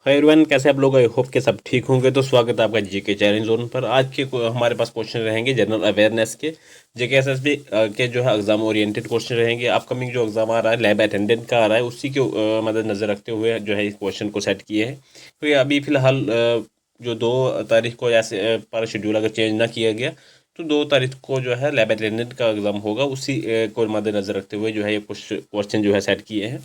Hi everyone, कैसे आप लोग? आई होप के सब ठीक होंगे। तो स्वागत है आपका जीके चैलेंज जोन पर। आज के हमारे पास क्वेश्चन रहेंगे जनरल अवेयरनेस के, जेके एसएसबी के जो है एग्जाम ओरिएंटेड क्वेश्चन रहेंगे। अपकमिंग जो एग्जाम आ रहा है लैब अटेंडेंट का आ रहा है, उसी के मद्देनजर नज़र रखते हुए जो है इस क्वेश्चन को सेट किए हैं। तो ये अभी फिलहाल जो 2 तारीख को ऐसे पर शेड्यूल अगर चेंज ना किया गया तो 2 तारीख को जो है लैब अटेंडेंट का एग्जाम होगा, उसी को मद्देनजर रखते हुए जो है ये कुछ क्वेश्चन जो है सेट किए हैं।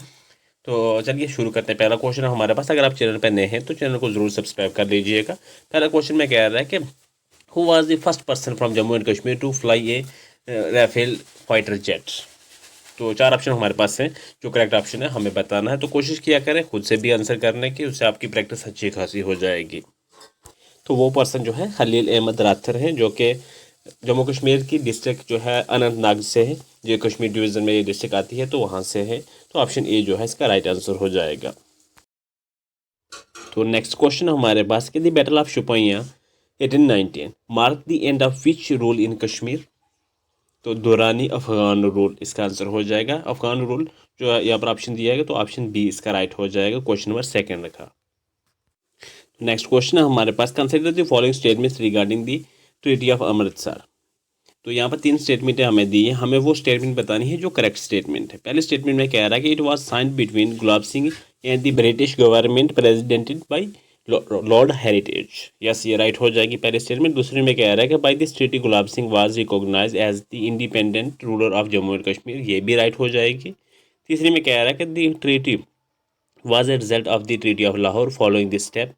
तो चलिए शुरू करते हैं। पहला क्वेश्चन है हमारे पास। अगर आप चैनल पर नए हैं तो चैनल को जरूर सब्सक्राइब कर लीजिएगा। पहला क्वेश्चन में कह रहा है कि who was the first person from Jammu and Kashmir to fly a Rafale fighter jet. तो 4 ऑप्शन हमारे पास हैं। जो करेक्ट ऑप्शन है हमें बताना है, तो कोशिश किया करें खुद से भी आंसर करने की, उससे आपकी प्रैक्टिस अच्छी खासी हो जाएगी। तो वो पर्सन जो है खलील अहमद राथर हैं, जो कि जम्मू कश्मीर की डिस्ट्रिक्ट जो है अनंतनाग से है। जो कश्मीर डिवीज़न में ये डिस्ट्रिक्ट आती है तो वहाँ से है। तो ऑप्शन ए जो है इसका राइट आंसर हो जाएगा। तो नेक्स्ट क्वेश्चन हमारे पास कि the battle of Shopian 1819 mark the end of which rule in Kashmir. तो दौरानी अफगान रूल इसका आंसर हो जाएगा। अफगान रूल जो है यहाँ पर ऑप्शन दिया गया, तो ऑप्शन बी इसका राइट हो जाएगा। क्वेश्चन नंबर 2 का। नेक्स्ट क्वेश्चन है हमारे पास, consider the following statements regarding the treaty of Amritsar. तो यहाँ पर 3 स्टेटमेंटें हमें दी है, हमें वो स्टेटमेंट बतानी है जो करेक्ट स्टेटमेंट है। पहले स्टेटमेंट में कह रहा है कि it was signed between Gulab Singh and the British government presidented by Lord Hardinge. Yes, ये राइट हो जाएगी पहले स्टेटमेंट। दूसरे में कह रहा है कि by this treaty Gulab Singh was recognised as the independent ruler of Jammu and Kashmir. ये भी राइट हो जाएगी। तीसरे में कह रहा है कि the treaty was a result of the treaty of Lahore following this step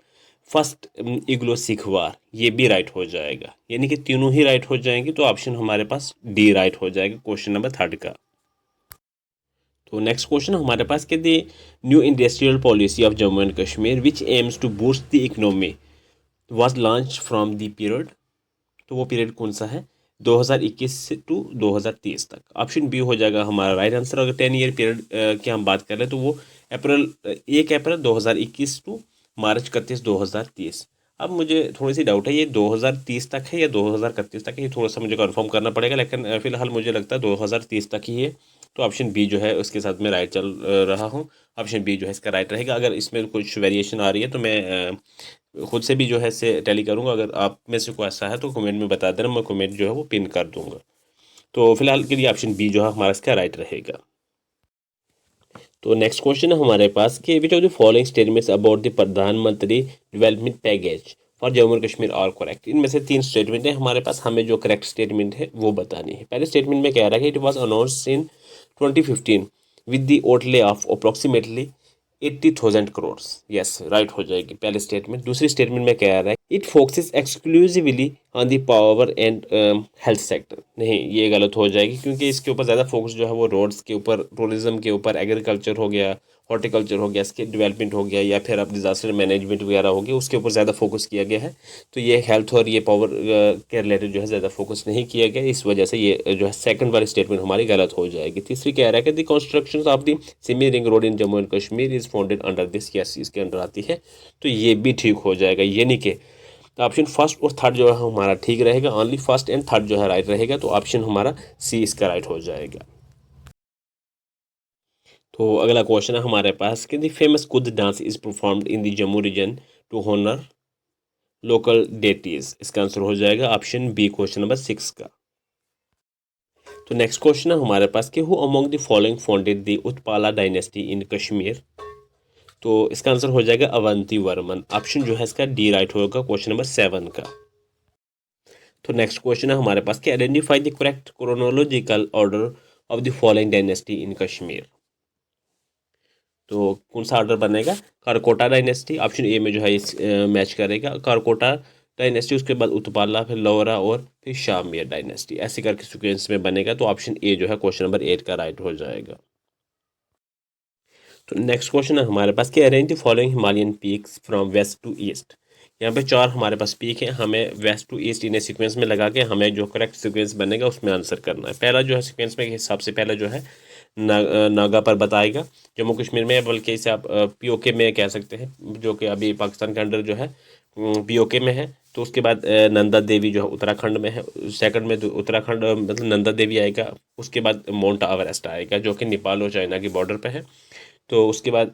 first Anglo Sikh war. ये भी राइट हो जाएगा, यानी कि तीनों ही राइट हो जाएंगे। तो ऑप्शन हमारे पास डी राइट हो जाएगा क्वेश्चन नंबर 3 का। तो नेक्स्ट क्वेश्चन हमारे पास कि the new industrial policy of Jammu and Kashmir which aims to boost the economy was launch from the period. तो वो पीरियड कौन सा है? 2021 से टू 2030 तक। ऑप्शन बी हो जाएगा हमारा राइट आंसर। अगर 10 ईयर पीरियड की हम बात करें तो वो 1 अप्रैल 2021 टू मार्च 31 2030। अब मुझे थोड़ी सी डाउट है, ये 2030 तक है या 2031 तक है, ये थोड़ा सा मुझे कंफर्म करना पड़ेगा, लेकिन फिलहाल मुझे लगता है 2030 तक ही है। तो ऑप्शन बी जो है उसके साथ मैं राइट चल रहा हूँ। ऑप्शन बी जो है इसका राइट रहेगा। अगर इसमें कुछ वेरिएशन आ रही है तो मैं खुद से भी जो है इसे टैली करूँगा। अगर आप में से कोई ऐसा है तो कमेंट में बता देना, मैं कमेंट जो है वो पिन कर दूंगा। तो फिलहाल के लिए ऑप्शन बी जो है हमारा इसका राइट रहेगा। तो नेक्स्ट क्वेश्चन है हमारे पास कि which of the following statements about the प्रधानमंत्री development package for Jammu and Kashmir are correct. इनमें से 3 स्टेटमेंट है हमारे पास, हमें जो करेक्ट स्टेटमेंट है वो बतानी है। पहले स्टेटमेंट में कह रहा है कि it was announced in 2015 with the outlay of approximately 80,000 crore. Yes, right हो जाएगी पहले स्टेटमेंट। दूसरी स्टेटमेंट में कह रहा है it focuses exclusively on the power and health sector. नहीं, ये गलत हो जाएगी, क्योंकि इसके ऊपर ज़्यादा फोकस जो है वो रोड्स के ऊपर, टूरिज्म के ऊपर, एग्रीकल्चर हो गया, हॉर्टिकल्चर हो गया, स्किल डेवलपमेंट हो गया, या फिर अब डिजास्टर मैनेजमेंट वगैरह हो गया, उसके ऊपर ज़्यादा फोकस किया गया है। तो ये हेल्थ और ये पावर के रिलेटेड जो है ज़्यादा फोकस नहीं किया गया, इस वजह से ये जो है सेकंड वाली स्टेटमेंट हमारी गलत हो जाएगी। तीसरी कह रहा है कि the construction of the semi ring road in Jammu and Kashmir is founded under this. Yes, इसके अंडर आती है, तो ये भी ठीक हो जाएगा। यानी कि ऑप्शन फर्स्ट और थर्ड जो है हमारा ठीक रहेगा। ओनली फर्स्ट एंड थर्ड जो है राइट रहेगा, तो ऑप्शन हमारा सी इसका राइट हो जाएगा। तो अगला क्वेश्चन है हमारे पास कि the famous Kud dance is performed in the Jammu region to honour local deities. इसका आंसर हो जाएगा ऑप्शन बी क्वेश्चन नंबर 6 का। तो नेक्स्ट क्वेश्चन है हमारे पास कि who among the following founded the Utpala dynasty in Kashmir. तो इसका आंसर हो जाएगा अवंती वर्मन। ऑप्शन जो है इसका डी राइट होगा क्वेश्चन नंबर 7 का। तो नेक्स्ट क्वेश्चन है हमारे पास कि identify the correct chronological order of the following dynasty in Kashmir. तो कौन सा ऑर्डर बनेगा? कारकोटा डायनेस्टी ऑप्शन ए में जो है इस मैच करेगा। कारकोटा डायनेस्टी, उसके बाद उत्पाला, फिर लोरा और फिर शामिया डायनेस्टी, ऐसे करके सीक्वेंस में बनेगा। तो ऑप्शन ए जो है क्वेश्चन नंबर 8 का राइट हो जाएगा। तो नेक्स्ट क्वेश्चन है हमारे पास कि arrange the following Himalayan peaks from west to east. यहाँ पे 4 हमारे पास पीक है, हमें वेस्ट टू ईस्ट इन्हें सीक्वेंस में लगा के हमें जो करेक्ट सीक्वेंस बनेगा उसमें आंसर करना है। पहला जो है सीक्वेंस में हिसाब से पहला जो है नागा पर्वत आएगा, जम्मू कश्मीर में, बल्कि इसे आप पीओके में कह सकते हैं, जो कि अभी पाकिस्तान के अंडर जो है पीओके में है। तो उसके बाद नंदा देवी जो है उत्तराखंड में है। सेकंड में उत्तराखंड मतलब नंदा देवी आएगा। उसके बाद माउंट एवरेस्ट आएगा, जो कि नेपाल और चाइना की बॉर्डर पे है। तो उसके बाद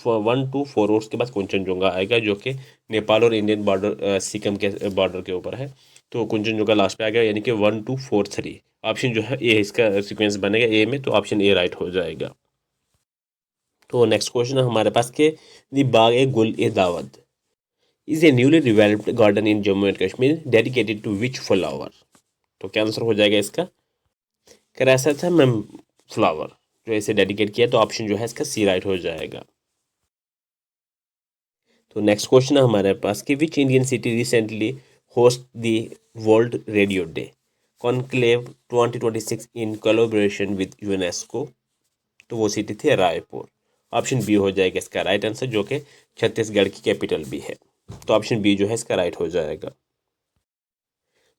1 to 4 और उसके बाद कंचनजंगा आएगा, जो कि नेपाल और इंडियन बॉर्डर सिक्किम के बॉर्डर के ऊपर है। तो कंचनजंगा लास्ट पे आ गया, यानी कि 1 2 4 3 ऑप्शन जो है ए इसका सीक्वेंस बनेगा ए में, तो ऑप्शन ए राइट हो जाएगा। तो नेक्स्ट क्वेश्चन है हमारे पास के दी बाग ए गुल ए दावत is a newly developed garden in Jammu and Kashmir dedicated to which flower. तो क्या आंसर हो जाएगा इसका? क्राइसैंथेमम फ्लावर जो इसे डेडिकेट किया, तो ऑप्शन जो है इसका सी राइट हो जाएगा। तो नेक्स्ट क्वेश्चन है हमारे पास कि which Indian city recently host the world radio day conclave 2026 in collaboration with UNESCO. तो वो सिटी थी रायपुर। ऑप्शन बी हो जाएगा इसका राइट आंसर, जो कि छत्तीसगढ़ की कैपिटल भी है। तो ऑप्शन बी जो है इसका राइट हो जाएगा।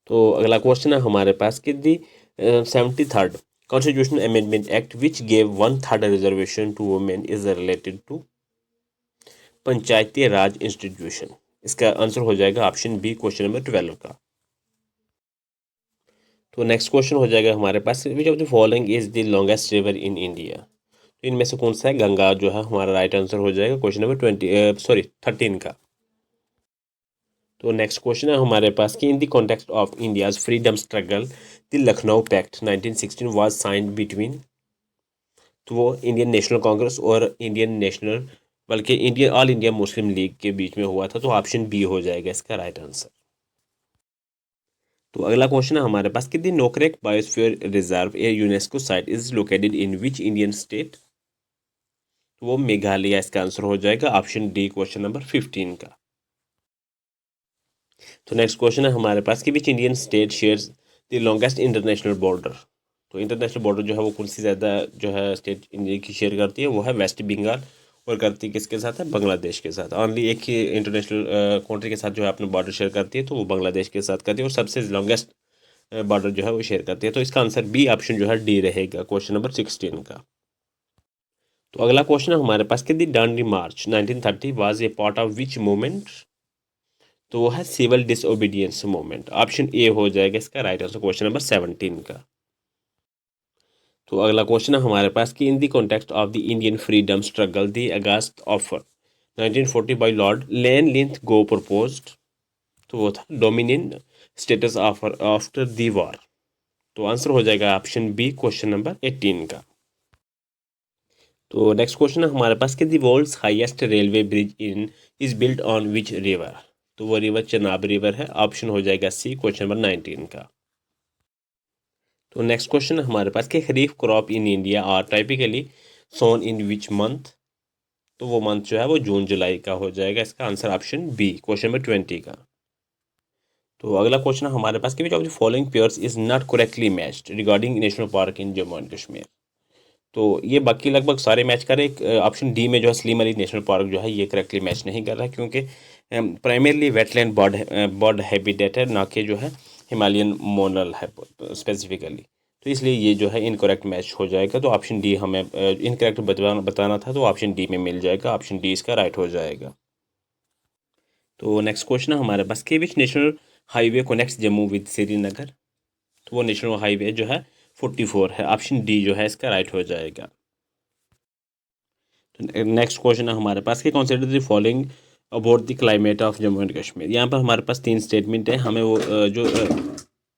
तो अगला क्वेश्चन है हमारे पास कि the 73rd constitutional amendment act which gave 1/3 reservation to women is related to Panchayati Raj institution. इसका आंसर हो जाएगा ऑप्शन बी क्वेश्चन नंबर 12 का। तो नेक्स्ट क्वेश्चन हो जाएगा हमारे पास which of the following is the longest river in India. तो इनमें से कौन सा है? गंगा जो है हमारा राइट आंसर हो जाएगा क्वेश्चन नंबर 13 का। तो नेक्स्ट क्वेश्चन है हमारे पास कि in the context of India's freedom struggle the Lucknow pact 1916 was signed between. तो वो इंडियन नेशनल कांग्रेस और इंडियन नेशनल बल्कि Indian All India Muslim League के बीच में हुआ था। तो ऑप्शन बी हो जाएगा इसका राइट आंसर। तो अगला क्वेश्चन है हमारे पास कि the Nokrek biosphere reserve A UNESCO site is located in which Indian state. तो वो मेघालय इसका आंसर हो जाएगा ऑप्शन डी क्वेश्चन नंबर 15 का। तो नेक्स्ट क्वेश्चन है हमारे पास कि which Indian state shares the longest international border. तो इंटरनेशनल बॉर्डर जो है वो कौन सी ज़्यादा जो है स्टेट इंडिया की शेयर करती है? वो है वेस्ट बंगाल। और करती किसके साथ है? बांग्लादेश के साथ। ओनली एक ही इंटरनेशनल कंट्री के साथ जो है अपने बॉर्डर शेयर करती है, तो वो बांग्लादेश के साथ करती है, और सबसे लॉन्गेस्ट बॉर्डर जो है वो शेयर करती है। तो इसका आंसर बी ऑप्शन जो है डी रहेगा क्वेश्चन नंबर 16 का। तो अगला क्वेश्चन है हमारे पास कि the Dandi march 1930 was a part of which movement. तो वो है civil disobedience movement. Option A हो जाएगा इसका राइट आंसर क्वेश्चन नंबर 17 का। तो अगला क्वेश्चन है हमारे पास कि in the context of the Indian freedom struggle the August offer 1940 by Lord Linlithgow proposed. तो वो था dominion status offer after the war. तो आंसर हो जाएगा ऑप्शन बी क्वेश्चन नंबर 18 का। तो नेक्स्ट क्वेश्चन है हमारे पास कि the world's highest railway bridge in is built on which river. तो वो रिवर चनाब रिवर है। ऑप्शन हो जाएगा सी क्वेश्चन नंबर 19 का। तो नेक्स्ट क्वेश्चन हमारे पास कि kharif crop in India are typically sown in which month. तो वो मंथ जो है वो जून जुलाई का हो जाएगा। इसका answer option B question number 20 का। तो अगला क्वेश्चन हमारे पास कि which of the following pairs is not correctly matched regarding national park in Jammu and Kashmir. तो ये बाकी लगभग सारे मैच कर रहे हैं। ऑप्शन डी में जो है सलीम अली नेशनल पार्क जो है ये करेक्टली मैच नहीं कर रहा है, क्योंकि प्राइमरली वेटलैंड बर्ड हैबिटेट है, ना कि जो है हिमालयन मोनल है स्पेसिफिकली। तो इसलिए ये जो है इनकरेक्ट मैच हो जाएगा। तो ऑप्शन डी हमें इनकरेक्ट बताना था, तो ऑप्शन डी में मिल जाएगा। ऑप्शन डी इसका राइट हो जाएगा। तो नेक्स्ट क्वेश्चन है हमारे पास कि which national highway connects Jammu with Srinagar. तो वो नेशनल हाईवे जो है 44 है। ऑप्शन डी जो है इसका राइट हो जाएगा। तो नेक्स्ट क्वेश्चन है हमारे पास कि consider the following about the climate of Jammu and Kashmir. यहाँ पर हमारे पास 3 स्टेटमेंट है। हमें वो जो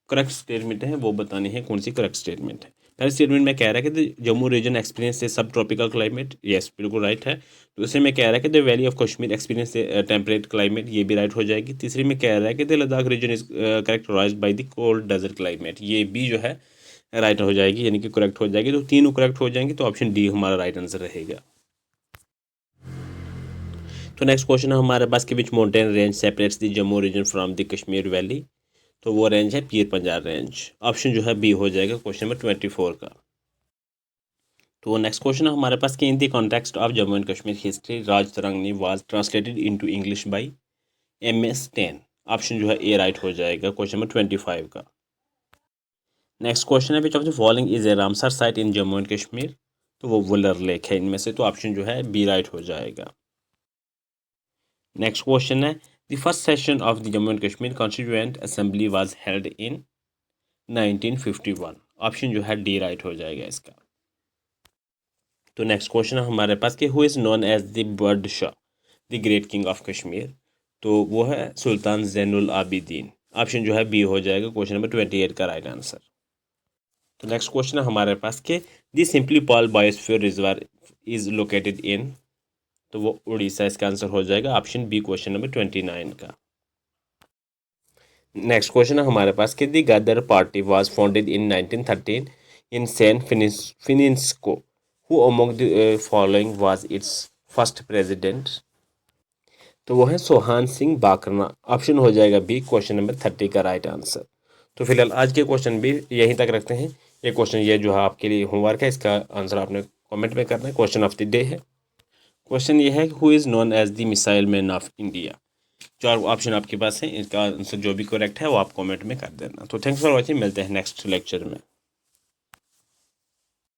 करेक्ट स्टेटमेंट है वो बतानी है कौन सी करेक्ट स्टेटमेंट है। पहले स्टेटमेंट में कह रहा है कि जम्मू रीजन एक्सपीरियंस से सब ट्रॉपिकल क्लाइमेट। यस, बिल्कुल राइट है। दूसरे में कह रहा है कि the valley of Kashmir experience से टेम्परेट क्लाइमेट। ये भी राइट हो जाएगी। तीसरी में कह रहा है कि the Ladakh region is characterise by the cold desert climate. ये भी जो है राइट हो जाएगी, यानी कि करेक्ट हो जाएगी। तो तीनों करेक्ट हो जाएंगे, तो ऑप्शन डी हमारा राइट आंसर रहेगा। तो नेक्स्ट क्वेश्चन है हमारे पास कि which mountain range separates the Jammu region from the Kashmir valley. तो वो रेंज है पीर पंजाल रेंज। ऑप्शन जो है बी हो जाएगा क्वेश्चन नंबर 24 का। तो नेक्स्ट क्वेश्चन है हमारे पास कि in the context of Jammu and Kashmir history Rajatarangini was translated into English by MS 10। Option जो है ए राइट हो जाएगा क्वेश्चन नंबर 25 का। नेक्स्ट क्वेश्चन है विच of the following is a Ramsar site in Jammu and Kashmir. तो वो वुलर लेक है इनमें से। तो ऑप्शन जो है बी राइट हो जाएगा। नेक्स्ट क्वेश्चन है the first session of the Jammu and Kashmir constituent assembly was held in 1951। Option जो है डी राइट हो जाएगा इसका। तो नेक्स्ट क्वेश्चन है हमारे पास कि who is known as the Bud Shah the great king of Kashmir. तो वो है सुल्तान जैनुल आबिदीन। ऑप्शन जो है बी हो जाएगा क्वेश्चन नंबर 28 का राइट आंसर। तो नेक्स्ट क्वेश्चन है हमारे पास कि the Similipal biosphere reserve is located in. तो वो उड़ीसा इसका आंसर हो जाएगा ऑप्शन बी क्वेश्चन नंबर 29 का। नेक्स्ट क्वेश्चन है हमारे पास कि the Ghadar party was founded in 1913 in San Francisco who among the following was its first president. तो वो है सोहान सिंह बाकरना। ऑप्शन हो जाएगा बी क्वेश्चन नंबर 30 का राइट आंसर। तो फिलहाल आज के क्वेश्चन भी यहीं तक रखते हैं। ये क्वेश्चन ये जो है आपके लिए होमवर्क है, इसका आंसर आपने कमेंट में करना है। क्वेश्चन ऑफ द डे है, क्वेश्चन ये है who is known as the missile man of India. 4 option आपके पास हैं, इसका आंसर जो भी करेक्ट है वो आप कमेंट में कर देना। तो थैंक्स फॉर वॉचिंग, मिलते हैं नेक्स्ट लेक्चर में।